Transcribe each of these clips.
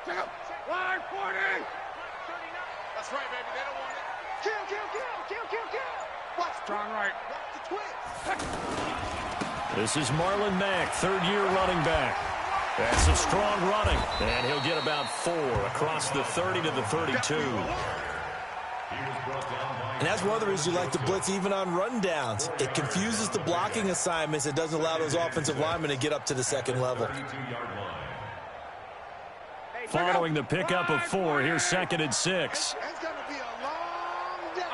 Line 40. That's right, baby. They don't want it. Kill. Watch. Strong right. Watch the twist. This is Marlon Mack, third-year running back. That's some strong running, and he'll get about 4 across the 30 to the 32. And that's one of the reasons you like to blitz even on rundowns. It confuses the blocking assignments. It doesn't allow those offensive linemen to get up to the second level. Following the pickup of 4, here's 2nd and 6. It's going to be a long day.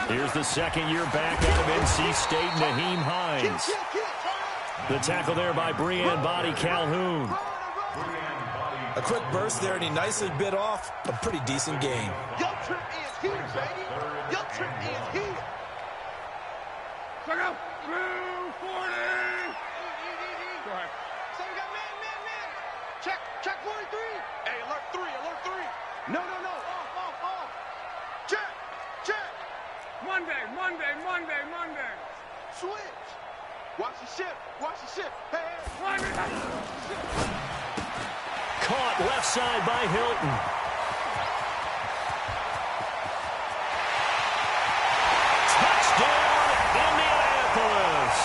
Here's the second-year back out of NC State, Naheem Hines. The tackle there by Breann Body Calhoun. A quick burst there, and he nicely bit off a pretty decent gain. Your trip is here, baby. Your trip is here. Check out. 40. Go ahead. So we got man. Check 43. Hey, alert 3. No. Off. Check. Monday. Switch. Watch the ship. Hey. Caught left side by Hilton. Touchdown, Indianapolis.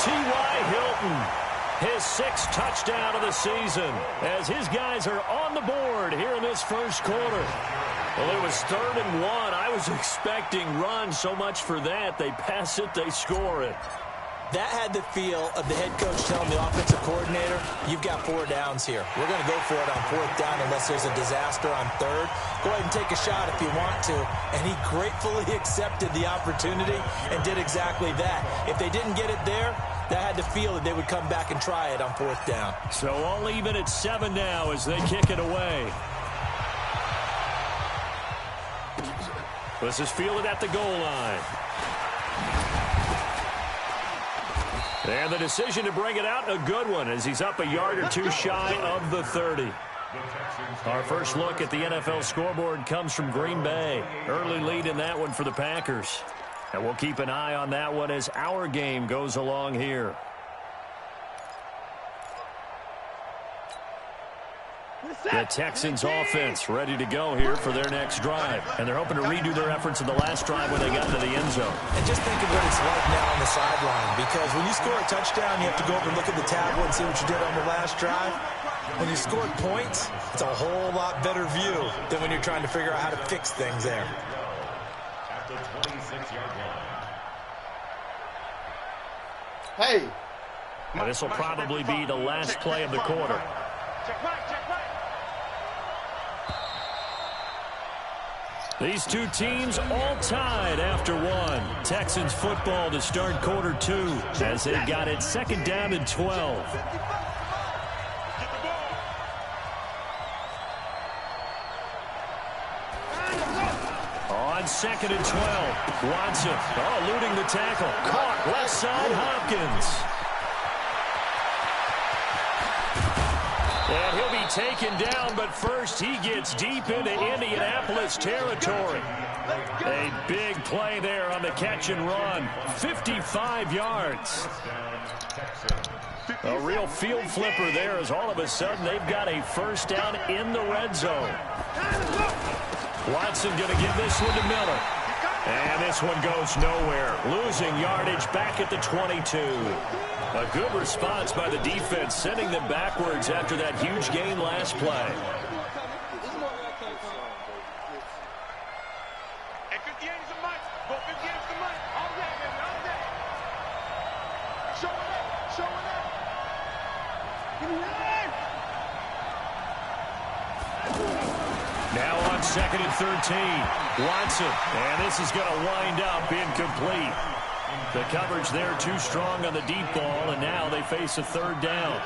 T.Y. Hilton, his 6th touchdown of the season, as his guys are on the board here in this first quarter. Well, it was 3rd and 1. I was expecting run, so much for that. They pass it, they score it. That had the feel of the head coach telling the offensive coordinator, you've got 4 downs here. We're going to go for it on 4th down unless there's a disaster on 3rd. Go ahead and take a shot if you want to. And he gratefully accepted the opportunity and did exactly that. If they didn't get it there, that had the feel that they would come back and try it on 4th down. So all even at 7 now as they kick it away. This is fielded at the goal line. And the decision to bring it out, a good one, as he's up a yard or 2 shy of the 30. Our first look at the NFL scoreboard comes from Green Bay. Early lead in that one for the Packers. And we'll keep an eye on that one as our game goes along here. The Texans offense ready to go here for their next drive. And they're hoping to redo their efforts in the last drive when they got into the end zone. And just think of what it's like now on the sideline, because when you score a touchdown, you have to go over and look at the tablet and see what you did on the last drive. When you scored points, it's a whole lot better view than when you're trying to figure out how to fix things there. At the 26-yard line. Hey. Now, this will probably be the last play of the quarter. Check right. These two teams all tied after 1. Texans football to start quarter 2 as they got it 2nd down and 12. On 2nd and 12, Watson, eluding the tackle, caught left side Hopkins. And he'll be taken down, but first he gets deep into Indianapolis territory. A big play there on the catch and run. 55 yards. A real field flipper there as all of a sudden they've got a first down in the red zone. Watson going to give this one to Miller. And this one goes nowhere. Losing yardage back at the 22. A good response by the defense, sending them backwards after that huge gain last play. And 58 is a mic. Go 58 is the mic. All day, baby, all day. Show it up. Give me that. Now on 2nd and 13, Watson. And this is going to wind up incomplete. The coverage there too strong on the deep ball, and now they face a 3rd down.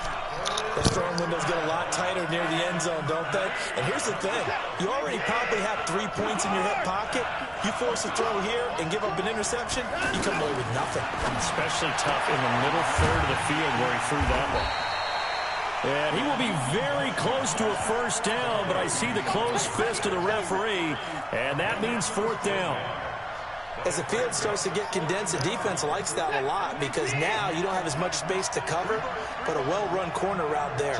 The strong windows get a lot tighter near the end zone, don't they? And here's the thing. You already probably have 3 points in your hip pocket. You force a throw here and give up an interception, you come away with nothing. Especially tough in the middle 3rd of the field where he threw that one. And he will be very close to a first down, but I see the closed fist of the referee, and that means 4th down. As the field starts to get condensed, the defense likes that a lot because now you don't have as much space to cover, but a well-run corner route there.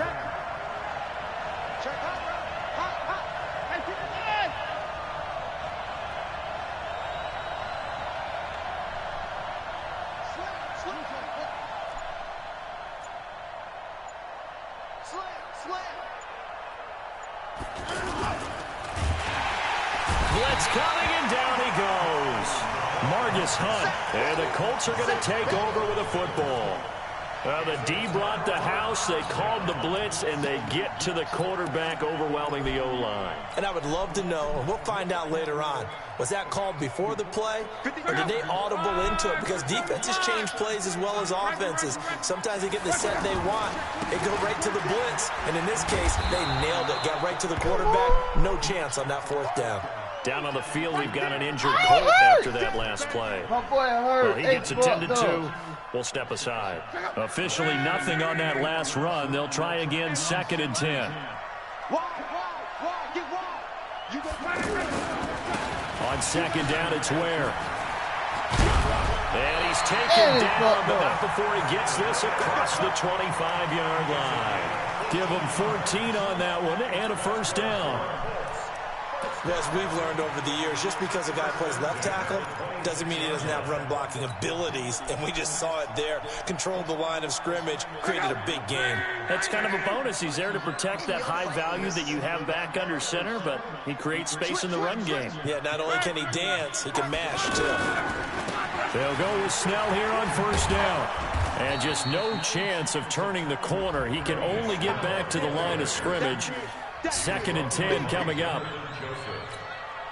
Check hot. Hey, keep it in. Slam. Blitz coming, and down he goes. Margus Hunt, and the Colts are going to take over with a football. The D brought the house, they called the blitz, and they get to the quarterback, overwhelming the O-line. And I would love to know, and we'll find out later on, was that called before the play, or did they audible into it? Because defenses change plays as well as offenses. Sometimes they get the set they want, they go right to the blitz, and in this case, they nailed it, got right to the quarterback, no chance on that fourth down. Down on the field, we've got an injured Colt after that last play. My boy hurt. Well, he gets attended to. We'll step aside. Officially nothing on that last run. They'll try again, 2nd and 10. On 2nd down, it's Ware. And he's taken down, but not before he gets this across the 25-yard line. Give him 14 on that one and a first down. As we've learned over the years, just because a guy plays left tackle doesn't mean he doesn't have run-blocking abilities, and we just saw it there. Controlled the line of scrimmage, created a big game. That's kind of a bonus. He's there to protect that high value that you have back under center, but he creates space in the run game. Yeah, not only can he dance, he can mash, too. They'll go with Snell here on first down. And just no chance of turning the corner. He can only get back to the line of scrimmage. 2nd and 10 coming up.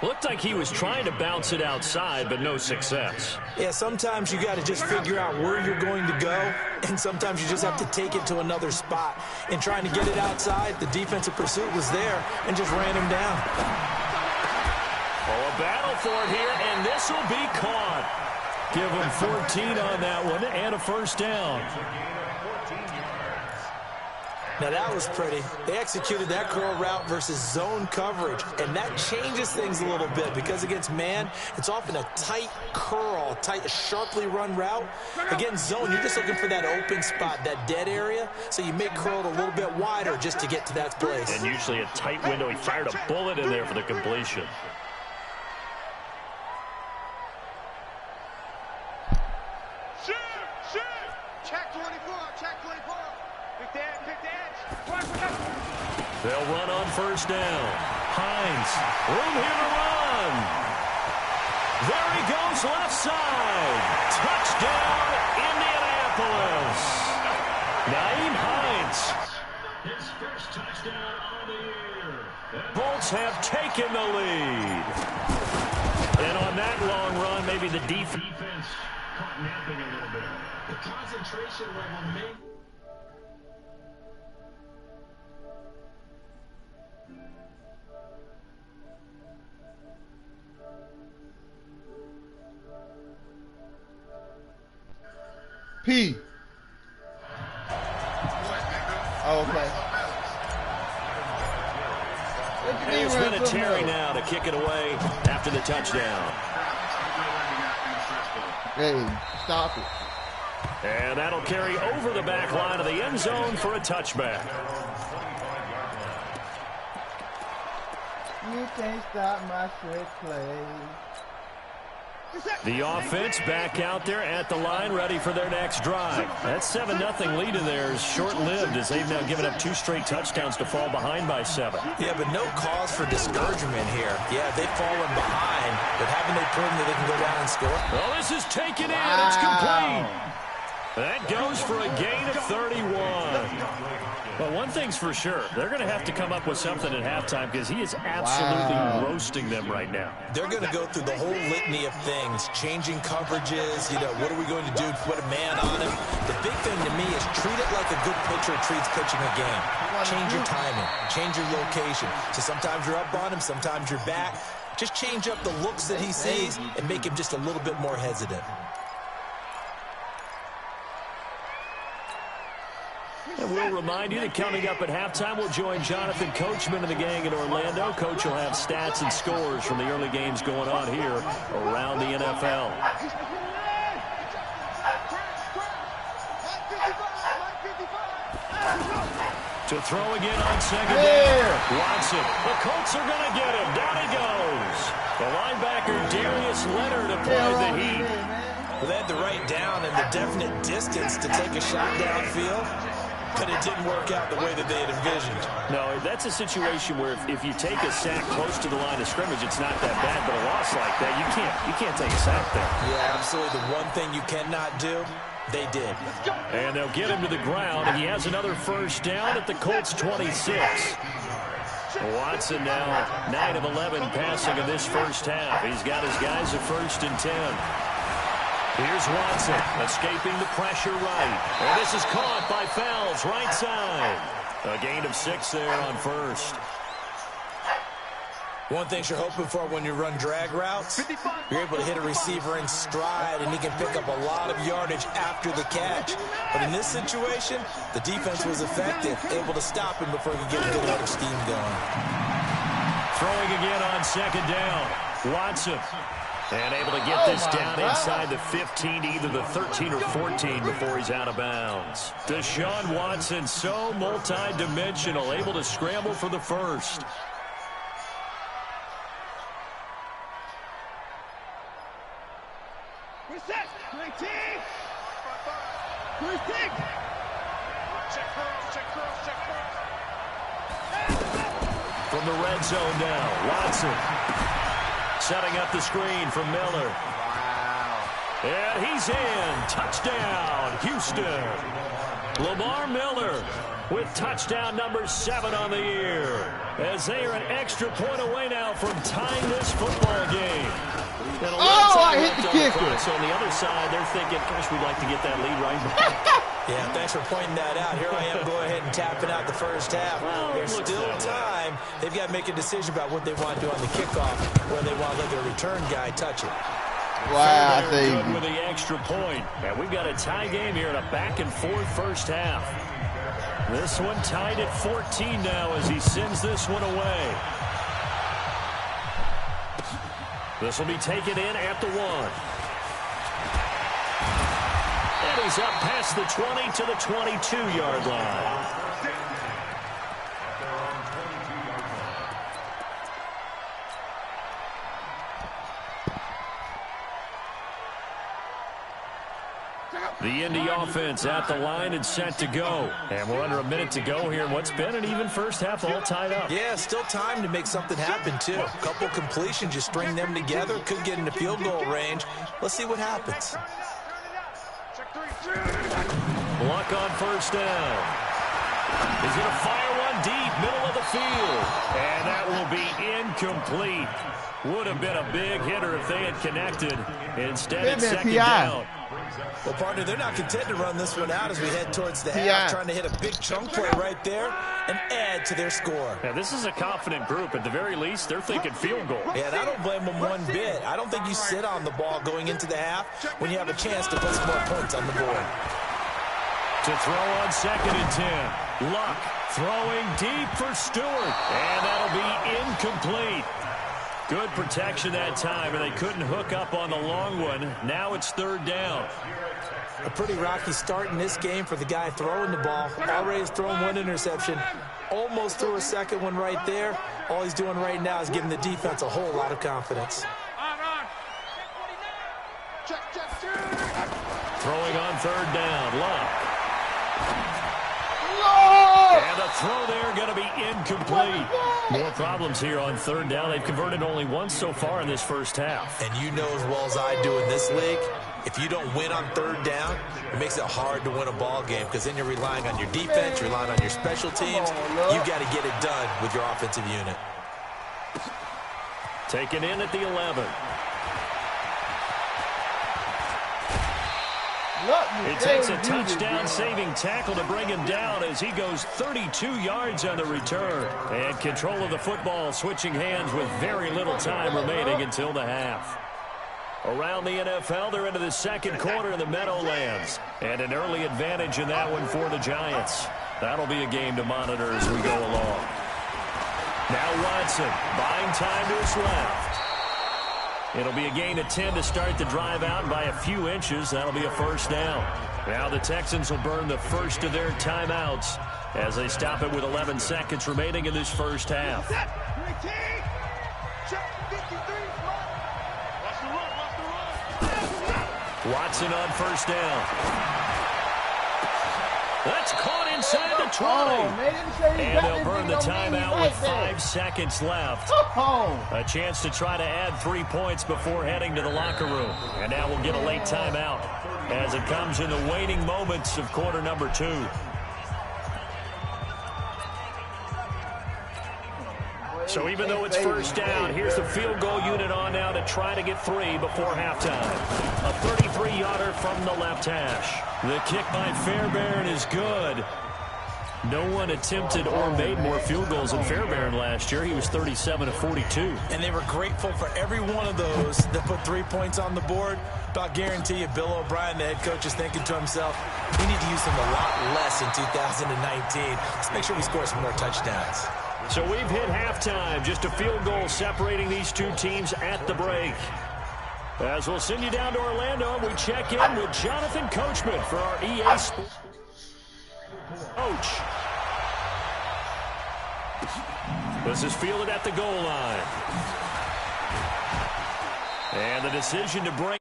Looked like he was trying to bounce it outside, but no success. Yeah, sometimes you got to just figure out where you're going to go, and sometimes you just have to take it to another spot. In trying to get it outside, the defensive pursuit was there and just ran him down. Oh, a battle for it here, and this will be caught. Give him 14 on that one and a first down. Now that was pretty. They executed that curl route versus zone coverage, and that changes things a little bit because against man, it's often a tight curl, sharply run route. Against zone, you're just looking for that open spot, that dead area, so you make curl a little bit wider just to get to that place. And usually a tight window. He fired a bullet in there for the completion. Shoot! Check 24. Pick the edge. They'll run on first down. Hines, room here to run. There he goes, left side. Touchdown, Indianapolis. Nyheim Hines. His first touchdown on the year. Colts have taken the lead. And on that long run, maybe the defense caught napping a little bit. The concentration level may... P. Oh, okay. It's Vinatieri now to kick it away after the touchdown. Hey, stop it. And that'll carry over the back line of the end zone for a touchback. You can't stop my trick play. The offense back out there at the line, ready for their next drive. That 7-0 lead in there is short-lived as they've now given up 2 straight touchdowns to fall behind by 7. Yeah, but no cause for discouragement here. Yeah, they've fallen behind, but haven't they proven that they can go down and score? Well, this is taken in. It's complete. That goes for a gain of 31. Well, one thing's for sure. They're going to have to come up with something at halftime because he is absolutely roasting them right now. They're going to go through the whole litany of things, changing coverages, what are we going to do to put a man on him? The big thing to me is treat it like a good pitcher treats pitching a game. Change your timing, change your location. So sometimes you're up on him, sometimes you're back. Just change up the looks that he sees and make him just a little bit more hesitant. we'll remind you that coming up at halftime, we'll join Jonathan Coachman and the gang in Orlando. Coach will have stats and scores from the early games going on here around the NFL. To throw again on second down. Watson. The Colts are going to get him. Down he goes. The linebacker, Darius Leonard, applied the heat. Well, they had the right down and the definite distance to take a shot downfield, but it didn't work out the way that they had envisioned. No, that's a situation where if you take a sack close to the line of scrimmage, it's not that bad, but a loss like that, you can't take a sack there. Yeah, absolutely. The one thing you cannot do, they did. And they'll get him to the ground, and he has another first down at the Colts 26. Watson now 9 of 11 passing in this first half. He's got his guys at 1st and 10. Here's Watson, escaping the pressure right. And this is caught by Fowles, right side. A gain of 6 there on first. One thing you're hoping for when you run drag routes, you're able to hit a receiver in stride, and he can pick up a lot of yardage after the catch. But in this situation, the defense was effective, able to stop him before he could get a good order scheme going. Throwing again on second down. Watson. And able to get this down inside the 15 to either the 13 or 14 before he's out of bounds. Deshaun Watson, so multi-dimensional, able to scramble for the first. Reset. 19. 13. Check cross. From the red zone now, Watson. Setting up the screen from Miller. Wow. And he's in. Touchdown, Houston. Lamar Miller with touchdown number 7 on the year. As they are an extra point away now from tying this football game. I hit the kicker. So on the other side, they're thinking, gosh, we'd like to get that lead right back. Yeah, thanks for pointing that out. Here I am going ahead and tapping out the first half. There's still time. They've got to make a decision about what they want to do on the kickoff, where they want to let their return guy touch it. Wow, They're good with the extra point. And we've got a tie game here in a back-and-forth first half. This one tied at 14 now as he sends this one away. This will be taken in at the 1. And he's up past the 20 to the 22-yard line. The Indy offense at the line and set to go. And we're under a minute to go here in what's been an even first half, all tied up. Yeah, still time to make something happen, too. A couple completions, you string them together, could get into field goal range. Let's see what happens. Luck on first down. He's going to fire one deep, middle of the field. And that will be incomplete. Would have been a big hitter if they had connected. Instead, it's second down. Well, partner, they're not content to run this one out as we head towards the half, trying to hit a big chunk play right there and add to their score. Yeah, this is a confident group. At the very least, they're thinking field goal. Yeah, and I don't blame them one bit. I don't think you sit on the ball going into the half when you have a chance to put some more points on the board. To throw on second and 10. Luck throwing deep for Stewart. And that'll be incomplete. Good protection that time, and they couldn't hook up on the long one. Now it's third down. A pretty rocky start in this game for the guy throwing the ball. Already has thrown one interception. Almost threw a second one right there. All he's doing right now is giving the defense a whole lot of confidence. Throwing on third down. Luck. And the throw there going to be incomplete. More problems here on third down. They've converted only once so far in this first half. And you know as well as I do in this league, if you don't win on third down, it makes it hard to win a ball game because then you're relying on your defense, you're relying on your special teams. You've got to get it done with your offensive unit. Taken in at the 11. It takes a touchdown-saving tackle to bring him down as he goes 32 yards on the return. And control of the football switching hands with very little time remaining until the half. Around the NFL, they're into the second quarter in the Meadowlands. And an early advantage in that one for the Giants. That'll be a game to monitor as we go along. Now Watson buying time to his left. It'll be a gain of 10 to start the drive out by a few inches. That'll be a first down. Now the Texans will burn the first of their timeouts as they stop it with 11 seconds remaining in this first half. Watson on first down. That's caught inside the 20. And they'll burn the timeout with 5 seconds left. A chance to try to add 3 points before heading to the locker room. And now we'll get a late timeout as it comes in the waning moments of quarter number 2. So even though it's first down, here's the field goal unit on now to try to get 3 before halftime. A 33-yarder from the left hash. The kick by Fairbairn is good. No one attempted or made more field goals than Fairbairn last year. He was 37 of 42. And they were grateful for every one of those that put 3 points on the board. But I'll guarantee you, Bill O'Brien, the head coach, is thinking to himself, we need to use them a lot less in 2019. Let's make sure we score some more touchdowns. So we've hit halftime. Just a field goal separating these two teams at the break. As we'll send you down to Orlando, we check in with Jonathan Coachman for our EA Sports Coach. This is fielded at the goal line. And the decision to bring